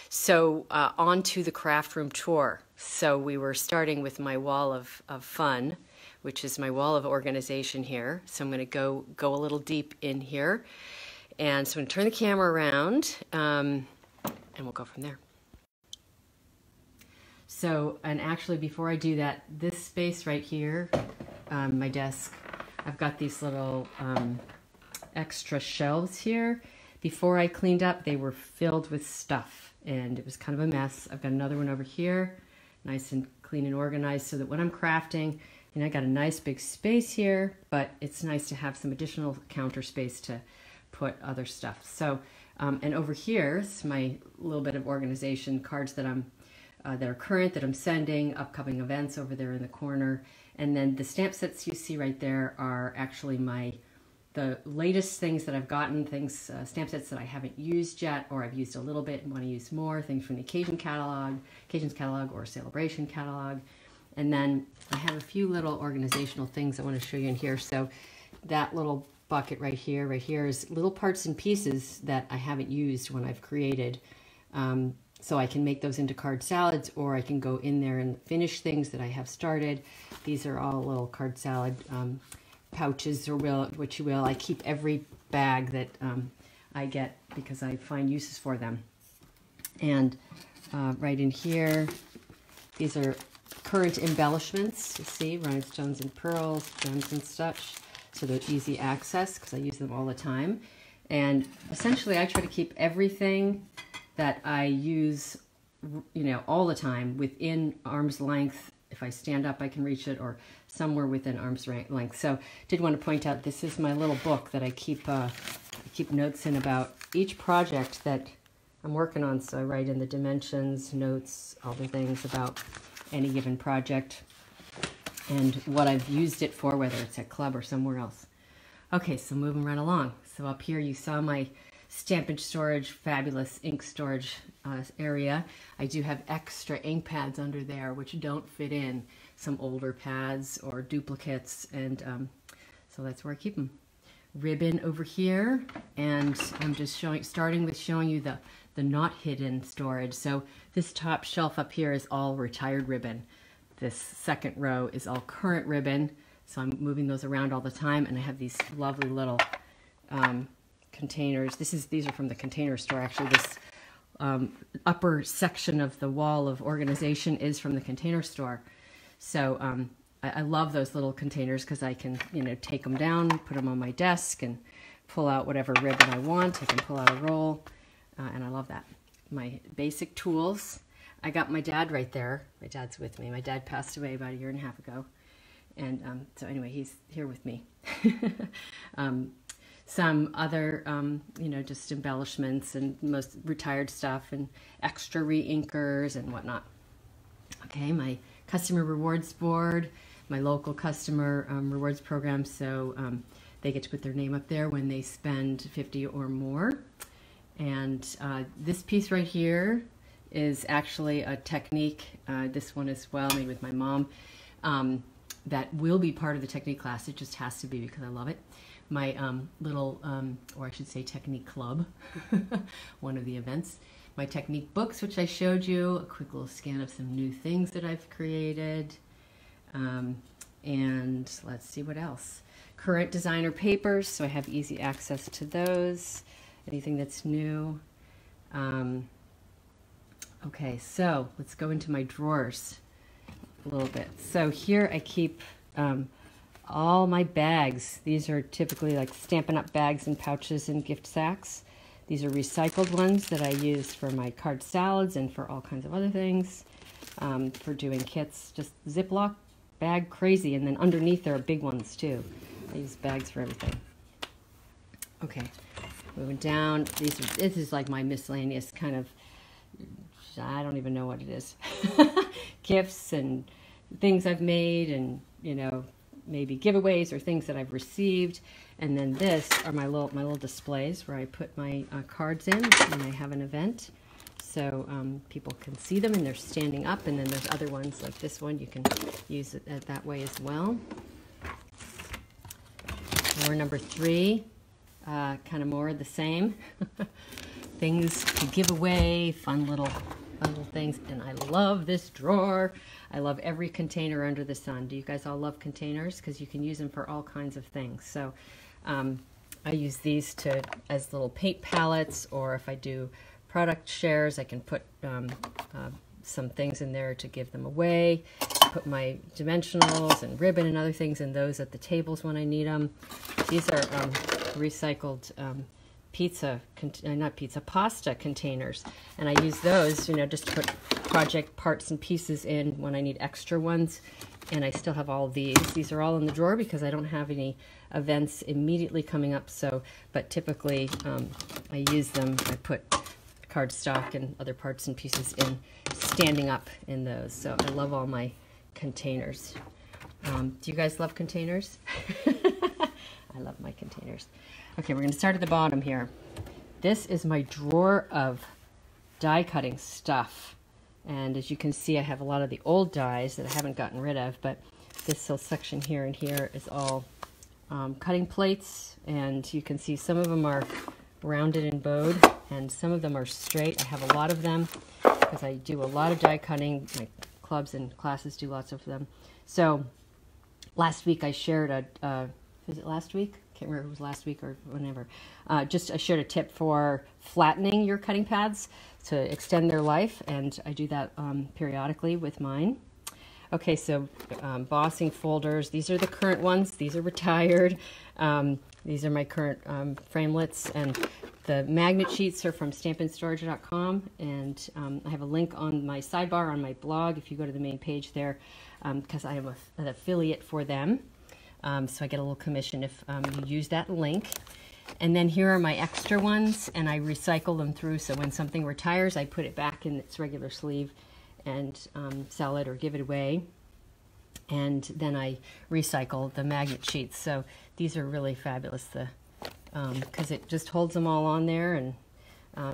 So on to the craft room tour. So we were starting with my wall of fun, which is my wall of organization here. So I'm going to go a little deep in here. And so I'm going to turn the camera around and we'll go from there. So, and actually before I do that, this space right here, my desk, I've got these little extra shelves here. Before I cleaned up, they were filled with stuff and it was kind of a mess. I've got another one over here, nice and clean and organized, so that when I'm crafting, you know, I got a nice big space here, but it's nice to have some additional counter space to put other stuff. So, and over here is my little bit of organization, cards that that are current, that I'm sending, upcoming events over there in the corner. And then the stamp sets you see right there are actually the latest things that I've gotten, stamp sets that I haven't used yet, or I've used a little bit and want to use more, things from the Occasions catalog or Celebration catalog. And then I have a few little organizational things I want to show you in here. So that little bucket right here is little parts and pieces that I haven't used when I've created. So I can make those into card salads, or I can go in there and finish things that I have started. These are all little card salad pouches, or what you will. I keep every bag that I get because I find uses for them. And right in here, these are current embellishments. You see, rhinestones and pearls, gems and such. So they're easy access because I use them all the time. And essentially I try to keep everything that I use, you know, all the time within arm's length. If I stand up, I can reach it, or somewhere within arm's length. So did want to point out, this is my little book that I keep notes in about each project that I'm working on. So I write in the dimensions, notes, all the things about any given project and what I've used it for, whether it's at club or somewhere else. Okay, so moving right along. So up here you saw my stampage storage, fabulous ink storage area. I do have extra ink pads under there which don't fit in, some older pads or duplicates, and so that's where I keep them. Ribbon over here, and I'm just starting with showing you the not hidden storage. So this top shelf up here is all retired ribbon. This second row is all current ribbon, so I'm moving those around all the time, and I have these lovely little containers. These are from the Container Store. Actually, this upper section of the wall of organization is from the Container Store. So I love those little containers because I can, you know, take them down, put them on my desk, and pull out whatever ribbon I want. I can pull out a roll, and I love that. My basic tools. I got my dad right there. My dad's with me. My dad passed away about 1.5 years ago. And so anyway, he's here with me. Some other, you know, just embellishments and most retired stuff and extra re-inkers and whatnot. Okay, my customer rewards board, my local customer rewards program. So they get to put their name up there when they spend 50 or more. And this piece right here is actually a technique, this one as well, made with my mom, that will be part of the technique class. It just has to be because I love it. My little, or I should say technique club, one of the events. My technique books, which I showed you, a quick little scan of some new things that I've created. And let's see what else. Current designer papers, so I have easy access to those. Anything that's new. Okay, so let's go into my drawers a little bit. So here I keep all my bags. These are typically like Stampin' Up! Bags and pouches and gift sacks. These are recycled ones that I use for my card salads and for all kinds of other things, for doing kits. Just Ziploc bag crazy, and then underneath there are big ones too. I use bags for everything. Okay, moving down. This is like my miscellaneous kind of, I don't even know what it is. Gifts and things I've made, and, you know, maybe giveaways or things that I've received. And then this are my little displays where I put my cards in when I have an event, so people can see them and they're standing up. And then there's other ones like this one, you can use it that way as well. Drawer number 3, kind of more of the same. things to give away, fun little things. And I love this drawer. I love every container under the sun. Do you guys all love containers? Because you can use them for all kinds of things. So I use these as little paint palettes, or if I do product shares, I can put some things in there to give them away. Put my dimensionals and ribbon and other things in those at the tables when I need them. These are recycled pasta containers, and I use those, just to put project parts and pieces in when I need extra ones. And I still have all these. These are all in the drawer because I don't have any events immediately coming up. But typically I use them. I put cardstock and other parts and pieces in standing up in those. So I love all my containers. Do you guys love containers? I love my containers. Okay, we're going to start at the bottom here. This is my drawer of die cutting stuff. And as you can see, I have a lot of the old dies that I haven't gotten rid of, but this whole section here and here is all cutting plates, and you can see some of them are rounded and bowed, and some of them are straight. I have a lot of them because I do a lot of die cutting. My clubs and classes do lots of them. So last week I shared was it last week? Can't remember if it was last week or whenever. I shared a tip for flattening your cutting pads to extend their life, and I do that periodically with mine. Okay, so embossing folders. These are the current ones. These are retired. These are my current framelits, and the magnet sheets are from stampandstorage.com, and I have a link on my sidebar on my blog if you go to the main page there, because I am an affiliate for them. So I get a little commission if you use that link. And then here are my extra ones, and I recycle them through, so when something retires, I put it back in its regular sleeve and sell it or give it away. And then I recycle the magnet sheets. So these are really fabulous because it just holds them all on there, and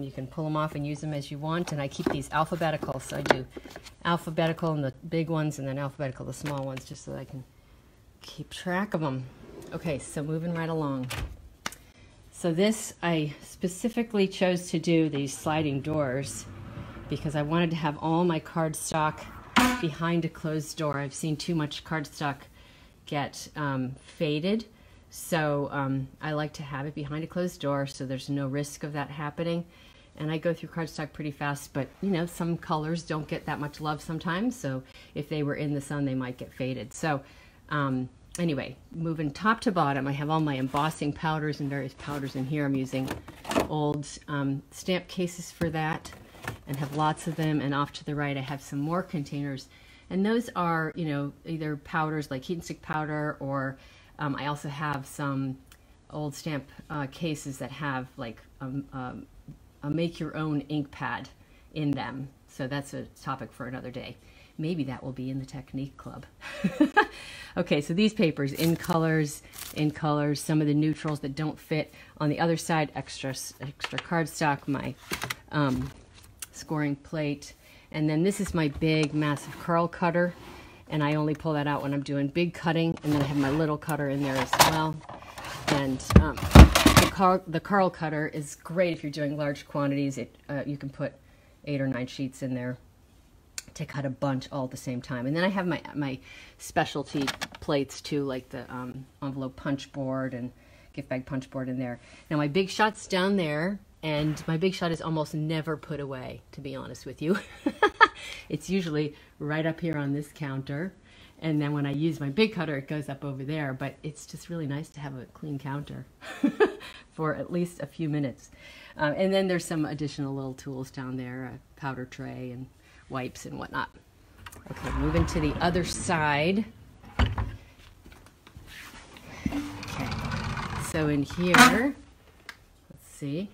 you can pull them off and use them as you want. And I keep these alphabetical, so I do alphabetical and the big ones, and then alphabetical the small ones, just so that I can keep track of them. Okay, so moving right along. So this, I specifically chose to do these sliding doors because I wanted to have all my cardstock behind a closed door. I've seen too much cardstock get faded, so I like to have it behind a closed door so there's no risk of that happening. And I go through cardstock pretty fast, but some colors don't get that much love sometimes, so if they were in the sun they might get faded. So anyway, moving top to bottom, I have all my embossing powders and various powders in here. I'm using old stamp cases for that and have lots of them. And off to the right, I have some more containers. And those are, either powders like heat and stick powder, or I also have some old stamp cases that have like a make-your-own ink pad in them. So that's a topic for another day. Maybe that will be in the Technique Club. Okay, so these papers in colors, some of the neutrals that don't fit. On the other side, extra cardstock, my scoring plate. And then this is my big, massive curl cutter. And I only pull that out when I'm doing big cutting. And then I have my little cutter in there as well. And the curl cutter is great if you're doing large quantities. You can put 8 or 9 sheets in there to cut a bunch all at the same time. And then I have my specialty plates too, like the envelope punch board and gift bag punch board in there. Now my Big Shot's down there, and my Big Shot is almost never put away, to be honest with you. It's usually right up here on this counter, and then when I use my big cutter it goes up over there, but it's just really nice to have a clean counter for at least a few minutes. And then there's some additional little tools down there, a powder tray and wipes and whatnot. Okay, moving to the other side. Okay, so in here, let's see,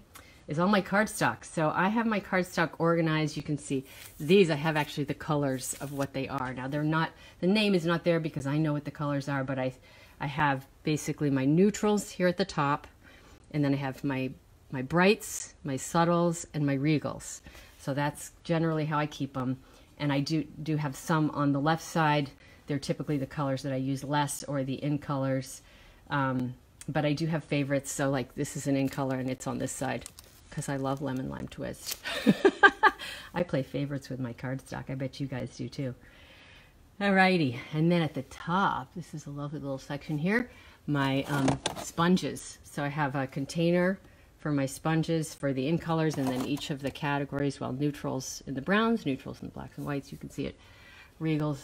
is all my cardstock. So I have my cardstock organized. You can see these, I have actually the colors of what they are. Now they're not, the name is not there because I know what the colors are, but I have basically my neutrals here at the top, and then I have my brights, my subtles, and my regals. So that's generally how I keep them. And I do have some on the left side. They're typically the colors that I use less, or the in colors. But I do have favorites. So like this is an in color and it's on this side. because I love lemon lime twist. I play favorites with my cardstock. I bet you guys do too. Alrighty, and then at the top, this is a lovely little section here, my sponges. So I have a container for my sponges for the in colors, and then each of the categories, well, neutrals in the browns, neutrals in the blacks and whites, you can see it, regals,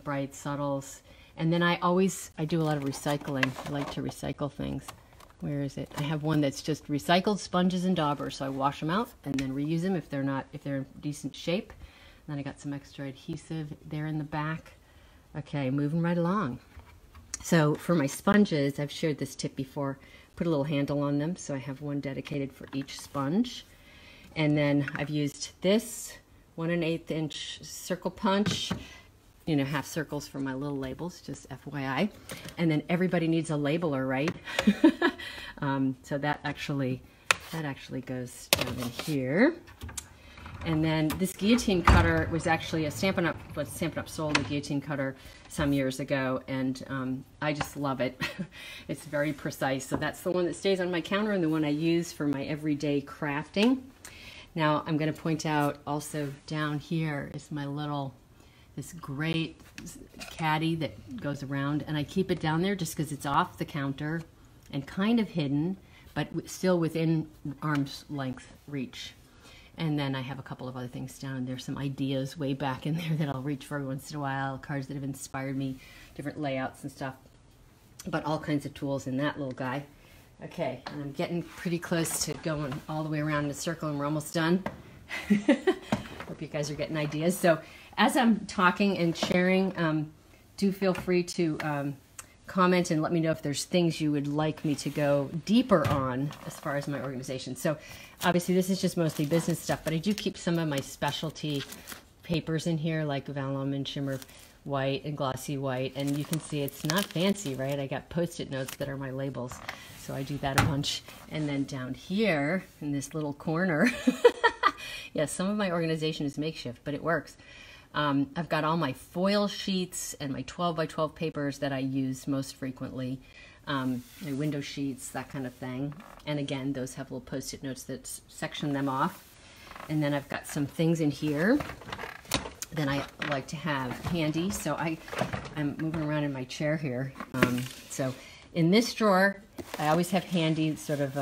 brights, subtles, and then I do a lot of recycling. I like to recycle things. Where is it? I have one that's just recycled sponges and daubers, so I wash them out and then reuse them if they're in decent shape. And then I got some extra adhesive there in the back. Okay, moving right along. So for my sponges, I've shared this tip before, put a little handle on them, so I have one dedicated for each sponge. And then I've used this 1 1/8 inch circle punch, you know, half circles for my little labels, just FYI. And then everybody needs a labeler, right? So that actually goes down in here. And then this guillotine cutter was actually a Stampin' Up! Sold a guillotine cutter some years ago, and I just love it. It's very precise. So that's the one that stays on my counter and the one I use for my everyday crafting. Now I'm going to point out also down here is my this great caddy that goes around, and I keep it down there just because it's off the counter and kind of hidden, but still within arm's length reach. And then I have a couple of other things down there, some ideas way back in there that I'll reach for every once in a while, cards that have inspired me, different layouts and stuff, but all kinds of tools in that little guy. Okay, and I'm getting pretty close to going all the way around in a circle, and we're almost done. Hope you guys are getting ideas. So as I'm talking and sharing, do feel free to comment and let me know if there's things you would like me to go deeper on as far as my organization. So obviously this is just mostly business stuff, but I do keep some of my specialty papers in here, like Vellum and Shimmer White and Glossy White, and you can see it's not fancy, right? I got Post-it notes that are my labels, so I do that a bunch. And then down here in this little corner, yes, some of my organization is makeshift, but it works. I've got all my foil sheets and my 12 by 12 papers that I use most frequently, my window sheets, that kind of thing. And again, those have little Post-it notes that section them off. And then I've got some things in here that I like to have handy. So I'm moving around in my chair here. So in this drawer, I always have handy sort of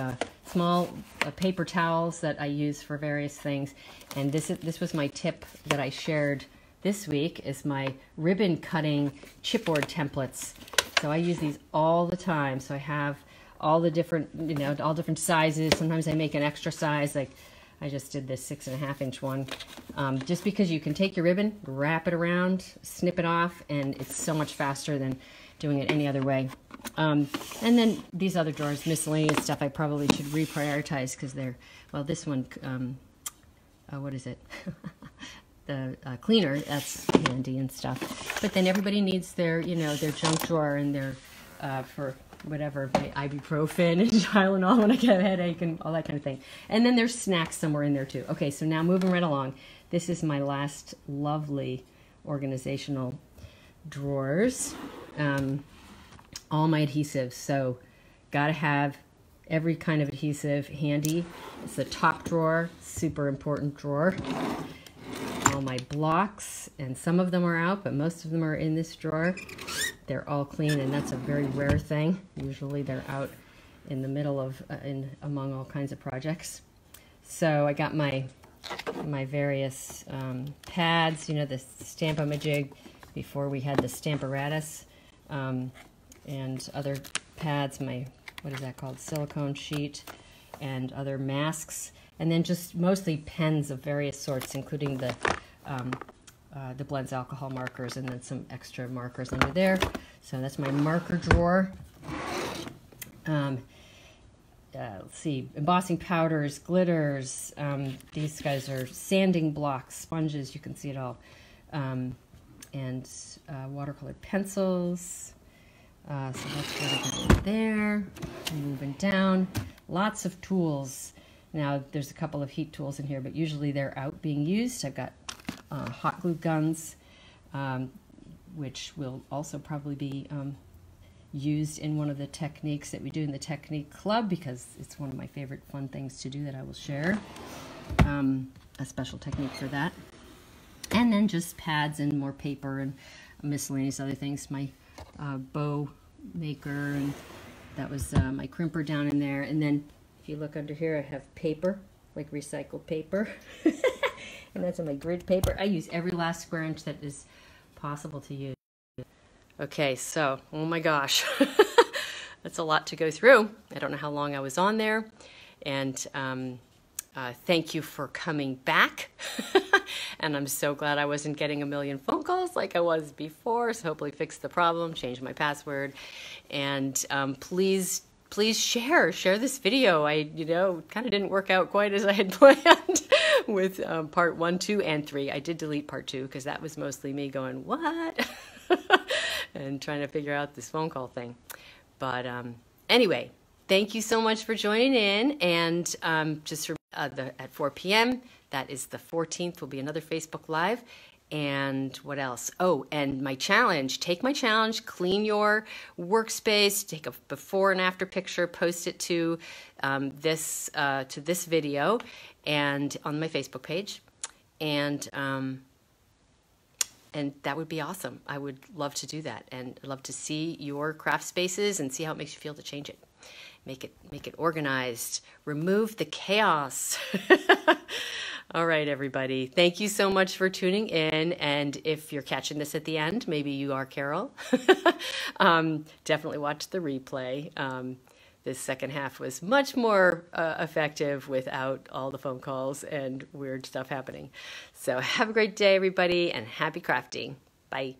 small paper towels that I use for various things. And this was my tip that I shared this week, is my ribbon cutting chipboard templates. So I use these all the time. So I have all the different, all different sizes. Sometimes I make an extra size, like I just did this 6.5 inch one. Just because you can take your ribbon, wrap it around, snip it off, and it's so much faster than doing it any other way. And then these other drawers, miscellaneous stuff, I probably should reprioritize because they're, well, this one, what is it? The cleaner, that's handy and stuff. But then everybody needs their, their junk drawer and their, for whatever, my ibuprofen and Tylenol when I get a headache and all that kind of thing. And then there's snacks somewhere in there too. Okay, so now moving right along. This is my last lovely organizational drawers. All my adhesives. So gotta have every kind of adhesive handy. It's the top drawer, super important drawer. All my blocks, and some of them are out, but most of them are in this drawer. They're all clean, and that's a very rare thing. Usually they're out in the middle of, among all kinds of projects. So I got my various pads, the Stamp-O-Majig before we had the Stamparatus, and other pads, my, what is that called, silicone sheet, and other masks. And then just mostly pens of various sorts, including the Blends alcohol markers, and then some extra markers under there. So that's my marker drawer. Let's see, embossing powders, glitters. These guys are sanding blocks, sponges, you can see it all. And watercolor pencils. So that's what I got there. Moving down, lots of tools. Now, there's a couple of heat tools in here, but usually they're out being used. I've got hot glue guns, which will also probably be used in one of the techniques that we do in the technique club, because it's one of my favorite fun things to do that I will share. A special technique for that. And then just pads and more paper and miscellaneous other things. My bow maker, and that was my crimper down in there. And then if you look under here, I have paper, like recycled paper. And that's on my grid paper. I use every last square inch that is possible to use. Okay, so, oh my gosh. That's a lot to go through. I don't know how long I was on there. And thank you for coming back. And I'm so glad I wasn't getting a million phone calls like I was before. So hopefully fix the problem, change my password. And please share this video. I, kind of didn't work out quite as I had planned with part 1, 2, and 3. I did delete part 2 because that was mostly me going, what? And trying to figure out this phone call thing. But anyway, thank you so much for joining in. And just at 4 p.m., that is the 14th, will be another Facebook Live. And what else? Oh, and my challenge. Take my challenge, clean your workspace, take a before and after picture, post it to this video and on my Facebook page. And that would be awesome. I would love to do that, and I'd love to see your craft spaces and see how it makes you feel to change it. Make it organized. Remove the chaos. All right, everybody. Thank you so much for tuning in. And if you're catching this at the end, maybe you are Carol. Definitely watch the replay. This second half was much more effective without all the phone calls and weird stuff happening. So have a great day, everybody, and happy crafting. Bye.